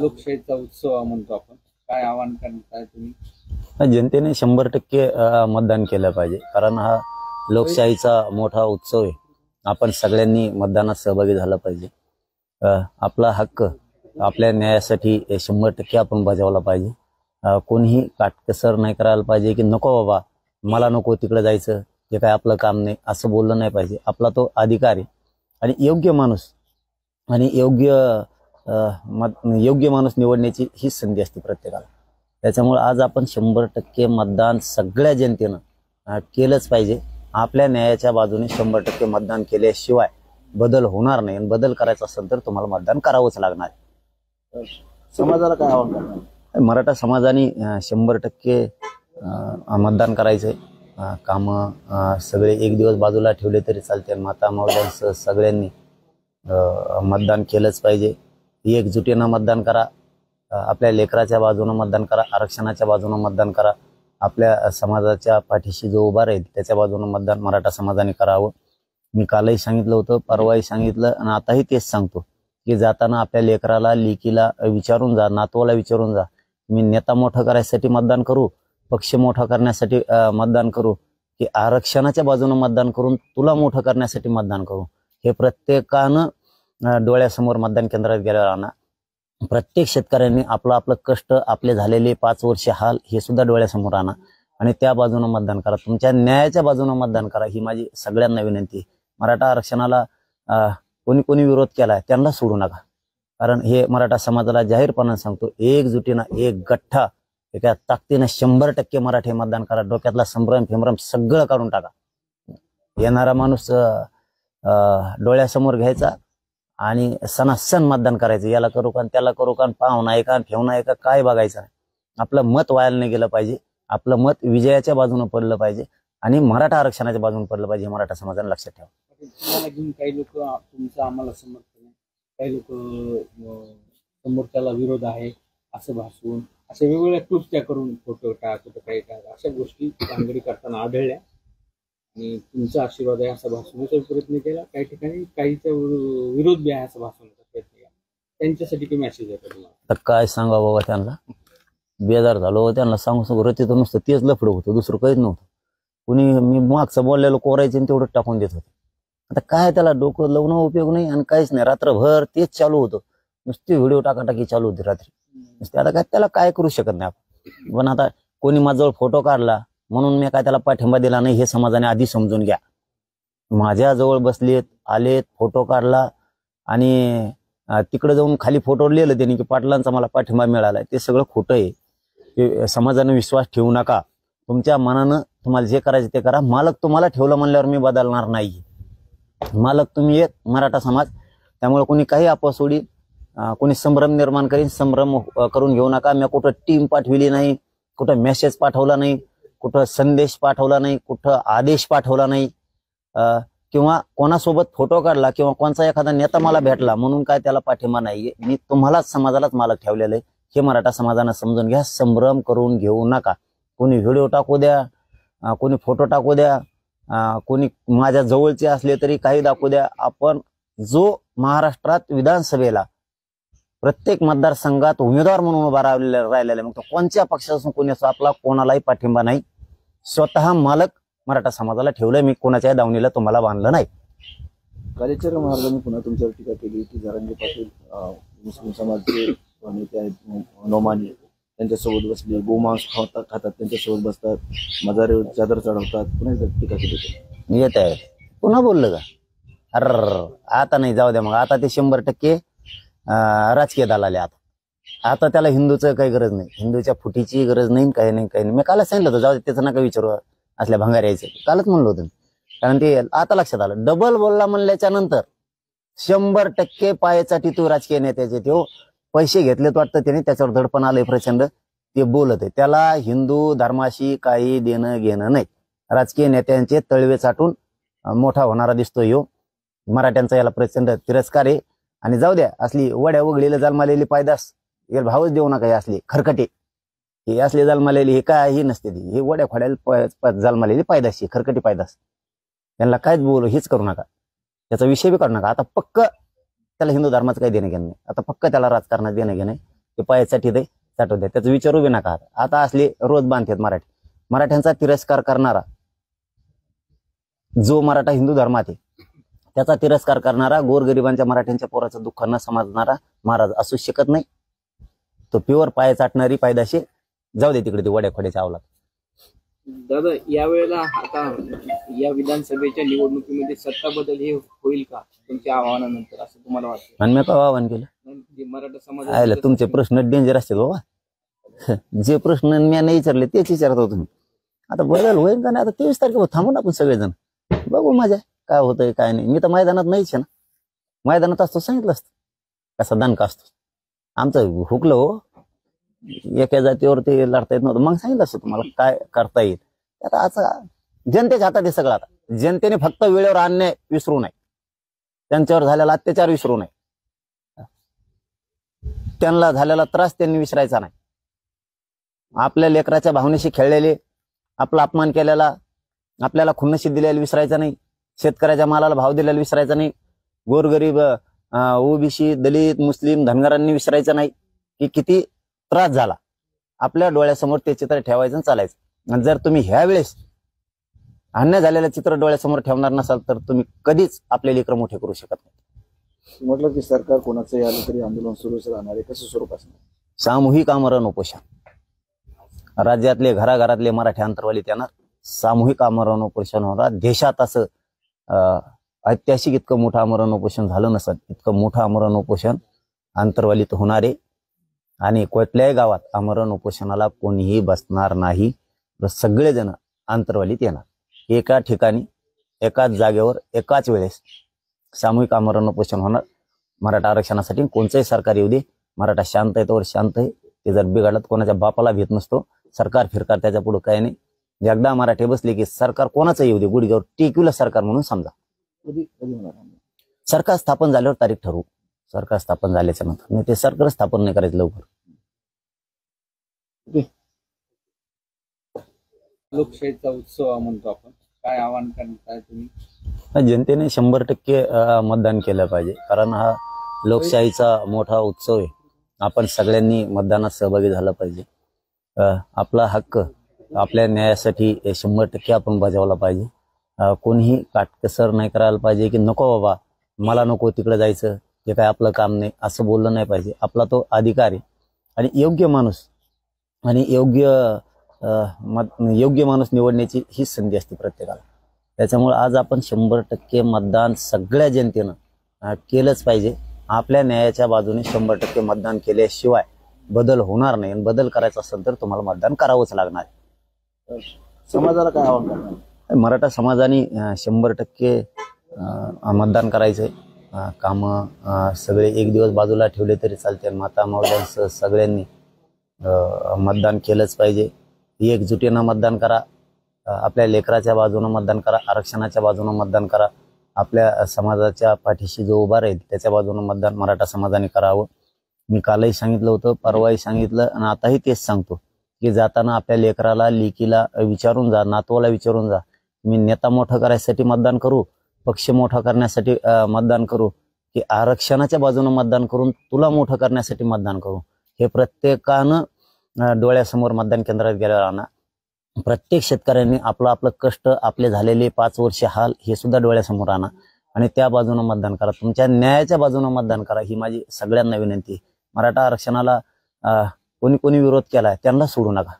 लोकशाहीचा उत्सव म्हणतो आपण, काय आवाहन करताय तुम्ही? जनतेने 100% मतदान केलं पाहिजे, कारण हा लोकशाहीचा मोठा उत्सव आहे. आपण सगळ्यांनी मतदानात सहभागी झालं पाहिजे. आपला हक्क आपल्या न्यायासाठी 100% आपण बजावला पाहिजे. कोणीही काटकसर नाही करायला पाहिजे की नको बाबा मला नको तिकडे जायचं, हे काय आपलं काम नाही असं बोललं नाही पाहिजे. आपला तो अधिकार आहे आणि योग्य माणूस आणि योग्य माणूस निवडण्याची ही संधी असते प्रत्येकाला. त्याच्यामुळे आज आपण 100% मतदान सगळ्या जनतेनं केलंच पाहिजे. आपल्या न्यायाच्या बाजूने 100% मतदान केल्याशिवाय बदल होणार नाही आणि बदल करायचा असेल तर तुम्हाला मतदान करावंच लागणार. समाजाला काय आवाहन करणार? मराठा समाजाने 100% मतदान करायचंय. कामं सगळे एक दिवस बाजूला ठेवले तरी चालते. माता मावल्यांसह सगळ्यांनी मतदान केलंच पाहिजे. एकजुटीनं मतदान करा. आपल्या लेकराच्या बाजूनं मतदान करा. आरक्षणाच्या बाजूनं मतदान करा. आपल्या समाजाच्या पाठीशी जो उभा राहील त्याच्या बाजूनं मतदान मराठा समाजाने करावं. मी कालही सांगितलं होतं, परवाही सांगितलं आणि आताही तेच सांगतो की जाताना आपल्या लेकराला लेकीला विचारून जा, नातवाला विचारून जा, मी नेता मोठा करायसाठी मतदान करू, पक्ष मोठा करण्यासाठी मतदान करू की आरक्षणाच्या बाजूनं मतदान करून तुला मोठं करण्यासाठी मतदान करू. हे प्रत्येकानं डोळ्यासमोर मतदान केंद्रात गेल्यावर आणा. प्रत्येक शेतकऱ्यांनी आपलं आपलं कष्ट, आपले झालेले 5 वर्ष हाल हे सुद्धा डोळ्यासमोर आणा आणि त्या बाजूनं मतदान करा. तुमच्या न्यायाच्या बाजूनं मतदान करा, ही माझी सगळ्यांना विनंती आहे. मराठा आरक्षणाला कोणी कोणी विरोध केलाय त्यांना सोडू नका, कारण हे मराठा समाजाला जाहीरपणाने सांगतो, एकजुटीनं एक गठ्ठा एका ताकदीनं 100% मराठी मतदान करा. डोक्यातला संभ्रम फिमरम सगळं काढून टाका. येणारा माणूस डोळ्यासमोर घ्यायचा आणि सणासण मतदान करायचं. याला करू का त्याला करू का, पाहुणा आहे का ठेवणं आहे का काय बघायचं नाही. आपलं मत वायाला नाही गेलं पाहिजे. आपलं मत विजयाच्या बाजूने पडलं पाहिजे आणि मराठा आरक्षणाच्या बाजूने पडलं पाहिजे. मराठा समाजाने लक्षात ठेवा. तुम्हाला घेऊन काही लोक तुमचं आम्हाला समर्थन आहे, काही लोक समोरच्याला विरोध आहे असं भासून अशा वेगवेगळ्या क्लुप्त्या करून फोटो टाक कुठं काही टाक अशा गोष्टी कामगिरी करताना आढळल्या आणि तुमचा आशीर्वाद आहे असं भासवण्याचा प्रयत्न केला. काही ठिकाणी काहीचा विरोध बी आहे असं भासवण्याचा प्रयत्न केला. त्यांच्यासाठी काही मेसेज आहे का तुम्हाला? तर काय सांगा बाबा, त्यांना बेजार झालो. त्यांना सांगू रतीत नुसतं तेच लफडं होतं, दुसरं काहीच नव्हतं. कुणी मी मागचं बोललेलं कोरायचं आणि तेवढं टाकून देत होते. आता काय त्याला डोकं लावणं उपयोग नाही आणि काहीच नाही. रात्रभर तेच चालू होतं, नुसती व्हिडिओ टाकाटाकी चालू होती रात्री नुसते. आता काय त्याला काय करू शकत नाही आपण. पण आता कोणी माझ्याजवळ फोटो काढला म्हणून मी काय त्याला पाठिंबा दिला नाही हे समाजाने आधी समजून घ्या. माझ्याजवळ बसलेत, आलेत, फोटो काढला आणि तिकडे जाऊन खाली फोटोवर लिहिलं त्यांनी की पाटलांचा मला पाठिंबा मिळालाय. ते सगळं खोटं आहे. ते समाजाने विश्वास ठेवू नका. तुमच्या मनानं तुम्हाला जे करायचं ते करा. मालक तुम्हाला ठेवलं म्हणल्यावर मी बदलणार नाही. मालक तुम्ही एक मराठा समाज. त्यामुळे कोणी काही अपसोडी कोणी संभ्रम निर्माण करीन, संभ्रम करून घेऊ नका. मी कुठं टीम पाठविली नाही, कुठं मेसेज पाठवला नाही, कुठं संदेश पाठवला नाही, कुठं आदेश पाठवला नाही किंवा कोणासोबत फोटो काढला किंवा कोणचा एखादा नेता मला भेटला म्हणून काय त्याला पाठिंबा नाहीये. मी तुम्हालाच समाजालाच मालक ठेवलेलं आहे हे मराठा समाजानं समजून घ्या. संभ्रम करून घेऊ नका. कोणी व्हिडिओ टाकू द्या, कोणी फोटो टाकू द्या, कोणी माझ्या जवळचे असले तरी काही दाखवू द्या. आपण जो महाराष्ट्रात विधानसभेला प्रत्येक मतदारसंघात उमेदवार म्हणून उभा राहिलेला मग तो कोणत्या पक्षापासून कोणी असो, आपला कोणालाही पाठिंबा नाही. स्वतः मालक मराठा समाजाला ठेवलंय. मी कोणाच्या दावणीला तुम्हाला बांधलं नाही. कालेश्वर महाराजांनी पुन्हा तुमच्यावर टीका केली की जरांगे पाटील मुस्लिम समाजाचे नेते आहेत, नोमानी त्यांच्यासोबत बसले, गोमांस खातात त्यांच्यासोबत बसतात, मजारे चादर चढवतात, पुन्हा टीका केली. येत आहे पुन्हा बोललं का? आता नाही, जाऊ द्या मग. आता ते 100% राजकीय दलाले. आता त्याला हिंदूचं काही गरज नाही, हिंदूच्या फुटीची गरज नाही, काही नाही काही नाही. मी कालच सांगितलं होतं जाऊ दे, त्याचं नका विचारू असल्या भंगार यायचं. कालच म्हणलं होतं. कारण ते आता लक्षात आलं. डबल बोलला म्हणल्याच्या नंतर 100% पायासाठी तो राजकीय नेत्याचे तो पैसे घेतलेत वाटतं त्याने, त्याच्यावर दडपण आलंय प्रचंड. ते बोलत आहे. त्याला हिंदू धर्माशी काही देणं घेणं नाही. राजकीय नेत्यांचे तळवे चाटून मोठा होणारा दिसतो ह्यो. मराठ्यांचा याला प्रचंड तिरस्कार आहे. आणि जाऊ द्या, असली वड्या उघडलेलं जन्मालेली पायदास याला भावच देऊ नका. असली खरकटे हे असले जन्मालेली हे काही नसते. ती हे वड्या खोड्याला जन्मालेली पायदाशी खरकटी पायदास. त्यांना कायच बोलू हेच करू नका. त्याचा विषय बी काढू नका. आता पक्क त्याला हिंदू धर्माचं काही देणं घेणं नाही. आता पक्क त्याला राजकारणात देणं घेणं. ते पायासाठी ते चाटू द्या, त्याचा विचारू बी नका. आता असले रोज बांधतात मराठ्यांचा तिरस्कार करणारा, जो मराठा हिंदू धर्मात आहे त्याचा तिरस्कार करणारा, गोरगरिबांच्या मराठ्यांच्या पोराचं दुःख न समजणारा महाराज असू शकत नाही. तो प्युअर पाय चाटणारी पायदाशी जाऊ दे तिकडे, ते वड्या खोड्याच्या अवलाद. दादा, यावेळेला आता या विधानसभेच्या निवडणुकीमध्ये सत्ता बदल हे होईल का तुमच्या आव्हानानंतर, असं तुम्हाला वाटतं? आणि मी काय आव्हान केलं? मराठा आयला समाज तुमचे प्रश्न डेंजर असतील बाबा. जे प्रश्न मी नाही विचारले तेच विचारतो तुम्ही. आता बदल होईल का नाही आता 23 तारखेला थांबून आपण सगळेजण बघू मजा काय होतंय काय नाही. मी तर मैदानात नाहीच आहे ना, मैदानात असतो सांगितलं असतं कसा दणका असतो. आमचं हुकलं हो, एका जातीवर ते लढता येत नव्हतं, मग सांगितलं असतं तुम्हाला काय करता येईल. आता असं जनतेच्या हातात आहे सगळं. आता जनतेने फक्त वेळेवर अन्याय विसरू नये, त्यांच्यावर झालेला अत्याचार विसरू नये, त्यांना झालेला त्रास त्यांनी विसरायचा नाही. आपल्या लेकराच्या भावनेशी खेळलेले, आपला अपमान केलेला, आपल्याला खुन्नशी दिलेला विसरायचा नाही, शेतकऱ्याच्या मालाला भाव दिलेला विसरायचा नाही, गोरगरीब ओबीसी दलित मुस्लिम धनगरांनी विसरायचं नाही की किती त्रास झाला. आपल्या डोळ्यासमोर ते चित्र ठेवायचं आणि चालायचं. आणि जर तुम्ही ह्या वेळेस अन्याय झालेलं चित्र डोळ्यासमोर ठेवणार नसाल तर तुम्ही कधीच आपले लेकर मोठे करू शकत नाही. म्हटलं की सरकार कोणाचंही आलं तरी आंदोलन सुरूच राहणार आहे, कसं स्वरूप असणार? सामूहिक आमरण उपोषण. राज्यातले घराघरातले मराठी अंतरवालीत येणार, सामूहिक आमरण उपोषण होणार. देशात असं ऐतिहासिक इतकं मोठं आमरण उपोषण झालं नसत, इतकं मोठं आमरण उपोषण अंतरवालीत होणार आहे. आणि कुठल्याही गावात आमरण उपोषणाला कोणीही बसणार नाही, सगळेजण अंतरवालीत येणार. एका ठिकाणी एकाच जागेवर एकाच वेळेस सामूहिक आमरण उपोषण होणार. मराठा आरक्षणासाठी कोणचंही सरकार येऊ दे, मराठा शांत आहे तोवर शांत आहे. ते जर बिघडलं कोणाच्या बापाला भीत नसतो, सरकार फिरकार त्याच्या पुढे काही नाही. एकदा मराठे बसले की सरकार कोणाचं येऊ दे, गुडघ्यावर टिकविलं सरकार म्हणून समजा. कधी होणार? सरकार स्थापन झाल्यावर तारीख ठरवू. सरकार स्थापन झाल्याच्या नंतर नाही, ते सरकार स्थापन नाही करायचं लवकर. लोकशाहीचा उत्सव म्हणतो आपण, काय आवाहन करताय तुम्ही? जनतेने 100% मतदान केलं पाहिजे, कारण हा लोकशाहीचा मोठा उत्सव आहे. आपण सगळ्यांनी मतदानात सहभागी झालं पाहिजे. आपला हक्क आपल्या न्यायासाठी 100% आपण बजावला पाहिजे. कोणीही काटकसर नाही करायला पाहिजे की नको बाबा मला नको तिकडे जायचं, ते काय आपलं काम नाही असं बोललं नाही पाहिजे. आपला तो अधिकार आहे. आणि योग्य माणूस आणि योग्य माणूस निवडण्याची ही संधी असते प्रत्येकाला. त्याच्यामुळे आज आपण 100% मतदान सगळ्या जनतेनं केलंच पाहिजे. आपल्या न्यायाच्या बाजूने 100% मतदान केल्याशिवाय बदल होणार नाही. आणि बदल करायचा असेल तर तुम्हाला मतदान करावंच लागणार. समाजाला काय आवाहन करणार? मराठा समाजाने 100% मतदान करायचंय. कामं सगळे एक दिवस बाजूला ठेवले तरी चालते. माता मावल्यांसह सगळ्यांनी मतदान केलंच पाहिजे. एकजुटीनं मतदान करा. आपल्या लेकराच्या बाजूनं मतदान करा, आरक्षणाच्या बाजूनं मतदान करा. आपल्या समाजाच्या पाठीशी जो उभा राहील त्याच्या बाजूनं मतदान मराठा समाजाने करावं. मी कालही सांगितलं होतं, परवाही सांगितलं आणि आताही तेच सांगतो की जाताना आपल्या लेकराला लेकीला विचारून जा, नातवाला विचारून जा, मी नेता मोठा करायसाठी मतदान करू, पक्ष मोठा करण्यासाठी मतदान करू की आरक्षणाच्या बाजूनं मतदान करून तुला मोठं करण्यासाठी मतदान करू. हे प्रत्येकानं डोळ्यासमोर मतदान केंद्रात गेल्यावर आणा. प्रत्येक शेतकऱ्यांनी आपलं आपलं कष्ट, आपले झालेले 5 वर्ष हाल हे सुद्धा डोळ्यासमोर आणा आणि त्या बाजूनं मतदान करा. तुमच्या न्यायाच्या बाजूनं मतदान करा, ही माझी सगळ्यांना विनंती. मराठा आरक्षणाला कोणी कोणी विरोध केलाय त्यांना सोडू नका,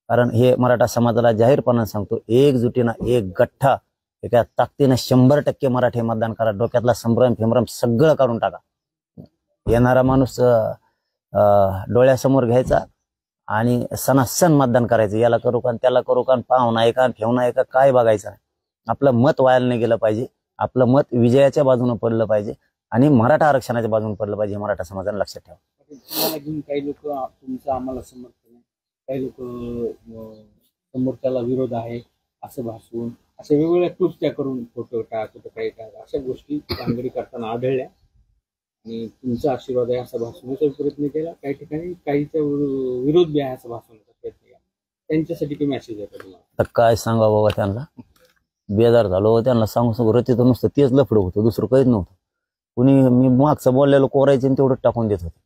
कारण हे मराठा समाजाला जाहीरपणाने सांगतो, एकजुटीनं एक गठ्ठा एका ताकदीनं 100% मराठी मतदान करा. डोक्यातला संभ्रम फिमरम सगळं काढून टाका. येणारा माणूस डोळ्यासमोर घ्यायचा आणि सणासण मतदान करायचं. याला करू का त्याला करू का, पाहुणा आहे का ठेवणं आहे का काय बघायचं नाही. आपलं मत वायाला नाही गेलं पाहिजे. आपलं मत विजयाच्या बाजूने पडलं पाहिजे आणि मराठा आरक्षणाच्या बाजूने पडलं पाहिजे. मराठा समाजाने लक्षात ठेवा. तुम्हाला घेऊन काही लोक तुमचं आम्हाला समर्थन आहे, काही लोक समोरच्याला विरोध आहे असं भासून अशा वेगवेगळ्या क्लुप्त्या करून फोटो टाक कुठं काही टाक अशा गोष्टी भानगडी करताना आढळल्या आणि तुमचा आशीर्वाद आहे असा भासवण्याचा प्रयत्न केला. काही ठिकाणी काहीचा विरोध बी आहे असं भासवण्याचा प्रयत्न केला. त्यांच्यासाठी काही मेसेज आहे तुम्हाला? तर काय सांगा बाबा, त्यांना बेजार झालो. त्यांना सांगू रतीचं नुसतं तेच लफडं होतं, दुसरं काहीच नव्हतं. कुणी मी मागचं बोललेलं कोरायचं आणि तेवढं टाकून देत होते.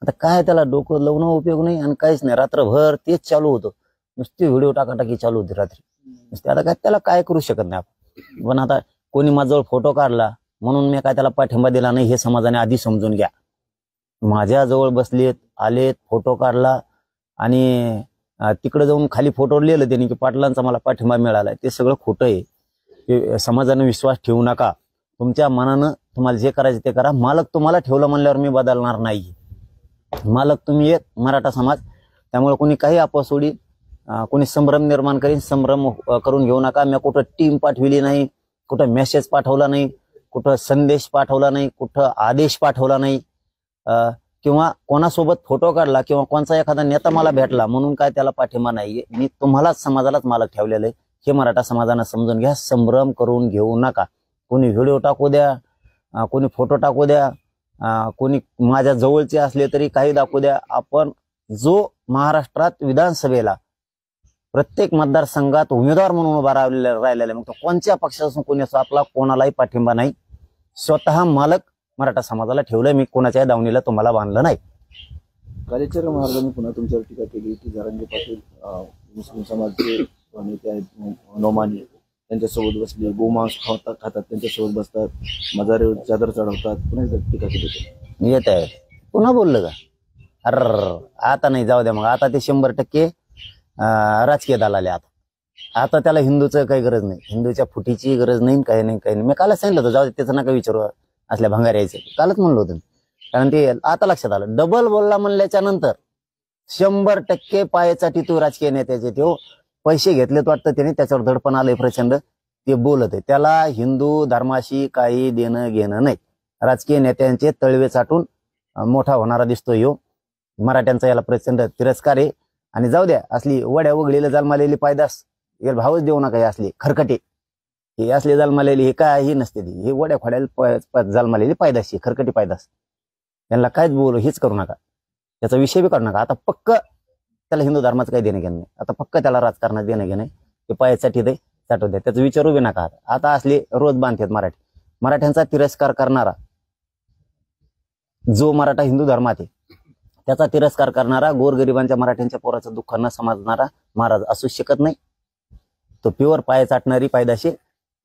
आता काय त्याला डोकं लावणं उपयोग नाही आणि काहीच नाही. रात्रभर तेच चालू होतं, नुसती व्हिडिओ टाकाटाकी चालू होती रात्री नुसते. आता काय त्याला काय करू शकत नाही आपण. पण आता कोणी माझ्याजवळ फोटो काढला म्हणून मी काय त्याला पाठिंबा दिला नाही हे समाजाने आधी समजून घ्या. माझ्याजवळ बसलेत, आलेत, फोटो काढला आणि तिकडे जाऊन खाली फोटो लिहिलं त्यांनी की पाटलांचा मला पाठिंबा मिळालाय, ते सगळं खोटं आहे. ते समाजाने विश्वास ठेवू नका. तुमच्या मनानं तुम्हाला जे करायचं ते करा. मालक तुम्हाला ठेवलं म्हणल्यावर मी बदलणार नाही. मालक तुम्ही एक मराठा समाज, त्यामुळे कोणी काही अपसोडी कोणी संभ्रम निर्माण करीन, संभ्रम करून घेऊ नका. मी कुठं टीम पाठविली नाही, कुठं मेसेज पाठवला नाही, कुठं संदेश पाठवला नाही, कुठं आदेश पाठवला नाही, किंवा कोणासोबत फोटो काढला किंवा कोणचा एखादा नेता मला भेटला म्हणून काय त्याला पाठिंबा नाहीये. मी तुम्हालाच समाजालाच मालक ठेवलेलं आहे हे मराठा समाजानं समजून घ्या. संभ्रम करून घेऊ नका. कोणी व्हिडिओ टाकू द्या, कोणी फोटो टाकू द्या, कोणी माझ्या जवळचे असले तरी काही दाखवू द्या. आपण जो महाराष्ट्रात विधानसभेला प्रत्येक मतदारसंघात उमेदवार म्हणून उभा राहिलेला मग तो कोणत्या पक्षापासून कोणी असो, आपला कोणालाही पाठिंबा नाही. स्वतः मालक मराठा समाजाला ठेवलंय. मी कोणाच्या दावणीला तुम्हाला बांधलं नाही. कालेश्वर महाराजांनी पुन्हा तुमच्यावर टीका केली की जरांगे पाटील मुस्लिम समाजचे नेते आहेत नोमानी, त्यांच्यासोबत बसले, गोमांस खातात, त्यांच्यासोबत बसतात, मजारे चादर चढवतात, पुन्हा एकदा टीका केली. येत आहे पुन्हा बोललं का? अर आता नाही, जाऊ द्या मग. आता ते 100% राजकीय दलाले. आता त्याला हिंदूचं काही गरज नाही, हिंदूच्या फुटीची गरज नाही, काही नाही. मी कालच सांगितलं होतं, जाऊ दे त्याचं नका विचारू असल्या भंगार यायचं, कालच म्हणलं होतं. कारण ते आता लक्षात आलं. डबल बोलला म्हणल्याच्या नंतर 100% पायासाठी तो राजकीय नेत्याचे ते पैसे घेतलेत वाटतं त्याने, त्याच्यावर दडपण आलंय प्रचंड. ते बोलत आहे, त्याला हिंदू धर्माशी काही देणं घेणं नाही. राजकीय नेत्यांचे तळवे चाटून मोठा होणारा दिसतोय ह्यो. मराठ्यांचा याला प्रचंड तिरस्कार आहे. आणि जाऊ द्या, असली वड्या वगळीला जन्मालेली पायदास याला भावच देऊ नका. हे असली खरकटे, हे असले जन्मालेली हे काही नसते, हे वड्या खोड्याला जन्मालेली पायदाशी खरकटी पायदास. त्यांना कायच बोलू हेच करू नका, त्याचा विषय बी काढू नका. आता पक्क त्याला हिंदू धर्माचं काही देणं घेणं नाही. आता पक्क त्याला राजकारणात देणं घेणं, ते पायासाठी ते चाटू द्या, त्याचा विचारू बी नका. आता असले रोज बांधतात मराठ्यांचा तिरस्कार करणारा, जो मराठा हिंदू धर्मात आहे त्याचा तिरस्कार करणारा, गोरगरिबांच्या मराठ्यांच्या पोराचं दुःख न समजणारा महाराज असू शकत नाही. तो प्युअर पाय चाटणारी पायदाशी.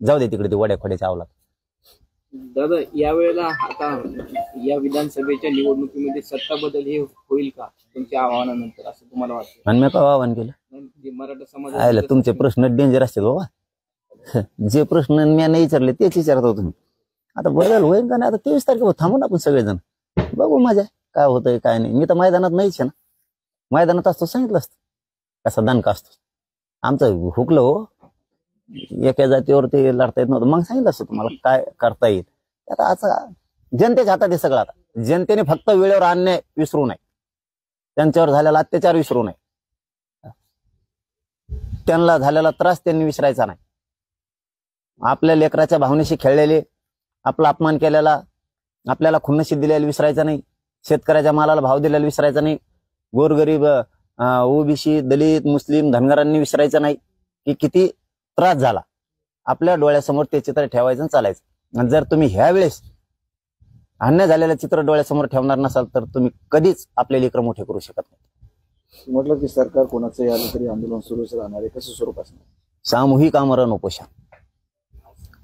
जाऊ दे तिकडे ते वड्या खोड्याच्या अवलाद. दादा, यावेळेला आता या विधानसभेच्या निवडणुकीमध्ये सत्ता बदल हे होईल का तुमच्या आव्हानानंतर, असं तुम्हाला वाटतं? आणि मी काय आव्हान केलं? मराठा समाज तुमचे प्रश्न डेंजर असतील बाबा. जे प्रश्न मी नाही विचारले तेच विचारत होतो तुम्ही. आता बदल होईल का नाही? आता 23 तारखेला थांबून आपण सगळेजण बघू माझ्या काय होतंय काय नाही. मी तर मैदानात नाहीच ना. मैदानात असतो सांगितलं असतं कसा दणका असतो. आमचं हुकलं हो, एका जातीवर ते लढता येत नव्हतं, मग सांगितलं असतं तुम्हाला काय करता येईल. आता असं जनतेच्या हातात आहे सगळं. आता जनतेने फक्त वेळेवर अन्याय विसरू नये, त्यांच्यावर झालेला अत्याचार विसरू नये, त्यांना झालेला त्रास त्यांनी विसरायचा नाही. आपल्या लेकराच्या भावनेशी खेळलेले, आपला अपमान केलेला, आपल्याला खुन्नशी दिलेला विसरायचा नाही, शेतकऱ्याच्या मालाला भाव दिलेला विसरायचा नाही, गोरगरीब ओबीसी दलित मुस्लिम धनगरांनी विसरायचं नाही की किती त्रास झाला. आपल्या डोळ्यासमोर ते चित्र ठेवायचं आणि चालायचं. आणि जर तुम्ही ह्या वेळेस अन्याय झालेलं चित्र डोळ्यासमोर ठेवणार नसाल तर तुम्ही कधीच आपले लेकरं मोठे करू शकत नाही. म्हटलं की सरकार कोणाचंही आलं तरी आंदोलन सुरूच राहणार आहे, कसं स्वरूप असणार? सामूहिक आमरण उपोषण.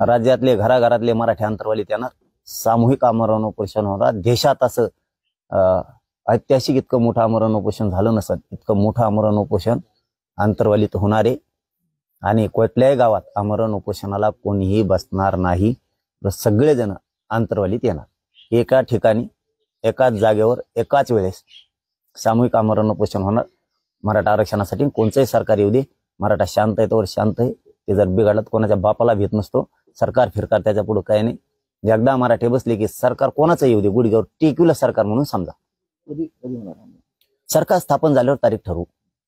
राज्यातले घराघरातले मराठी आंतरवालीत येणार, सामूहिक आमरण उपोषण होणार. देशात असं ऐतिहासिक इतकं मोठं आमरण उपोषण झालं नसत, इतकं मोठं आमरण उपोषण आंतरवालीत होणार आहे. आणि कुठल्याही गावात आमरण उपोषणाला कोणीही बसणार नाही. सगळेजण आंतरवालीत येणार, एका ठिकाणी एकाच जागेवर एकाच वेळेस सामूहिक आमरण उपोषण होणार. मराठा आरक्षणासाठी कोणचंही सरकार येऊ दे, मराठा शांत आहे तोवर शांत आहे. ते जर बिघडलं कोणाच्या बापाला भीत नसतो. सरकार फिरकार त्याच्या पुढे काही नाही. एकदा मराठी बसले की सरकार कोणाचं येऊ दे, गुडघ्यावर टिकवलं सरकार म्हणून समजा. कधी होणार? सरकार स्थापन झाल्यावर तारीख ठरवू.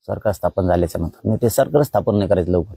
सरकार स्थापन झाल्याच्या नंतर नाही, ते सरकार स्थापन नाही करायचं लवकर.